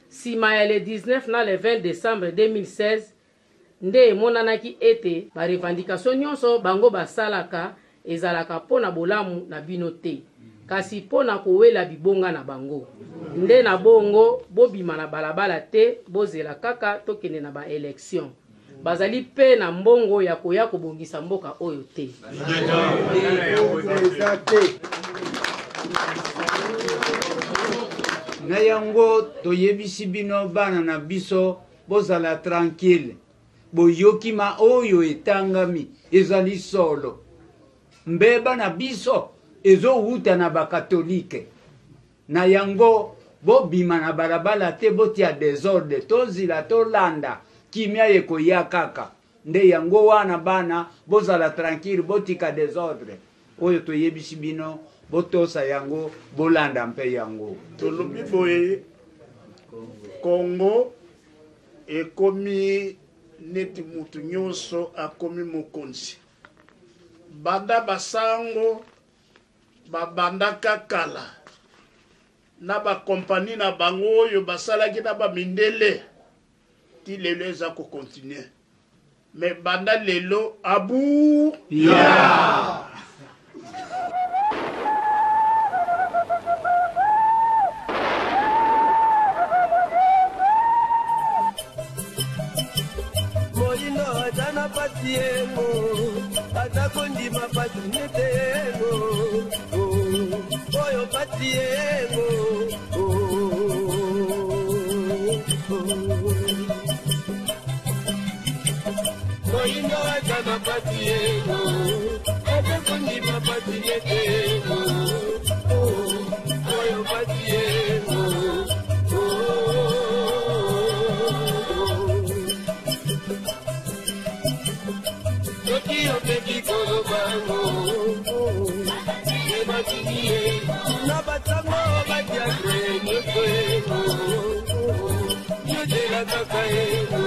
Sima ya le 19 na le 20 décembre 2016 nde monanaki ete ba revendication nyonso bango basalaka ezalaka pona bolamu na bino te kasi pona kowela bibonga na bango. Nde na bongo bobima na balabala te bozela kaka tokende na ba election. Bazali pe na mbongo ya koya kobongisa mboka oyo te. Na yango toyebisi bino bana na biso bozala tranquille. Boyokima oyo etangami ezali solo. Mbeba na biso ezo uta na bakatolike. Na yango bobima na balabala te botia desordre tozila tolanda kimia yeko ya kaka. Nde yango wana bana bozala tranquille botika desordre. Oyo toyebisi bino botosa yango bolanda mpe yango. Tolobi boye Congo ekomi neti mutu nyonso akomi mokonzi. Banda basango babandaka kala na ba kompani na bango oyo basalaki na ba mindele ti lelo eza ko continuer. Mais banda lelo abu ya Patiemo, atakondi mapatunietemo, oyo patiemo, moindo atana patiemo, atakondi mapatunietemo, oyo patiemo. Tokyo baby kolo bango, eba kiye, na batango badiagre nyoko, nyode la kaka ego.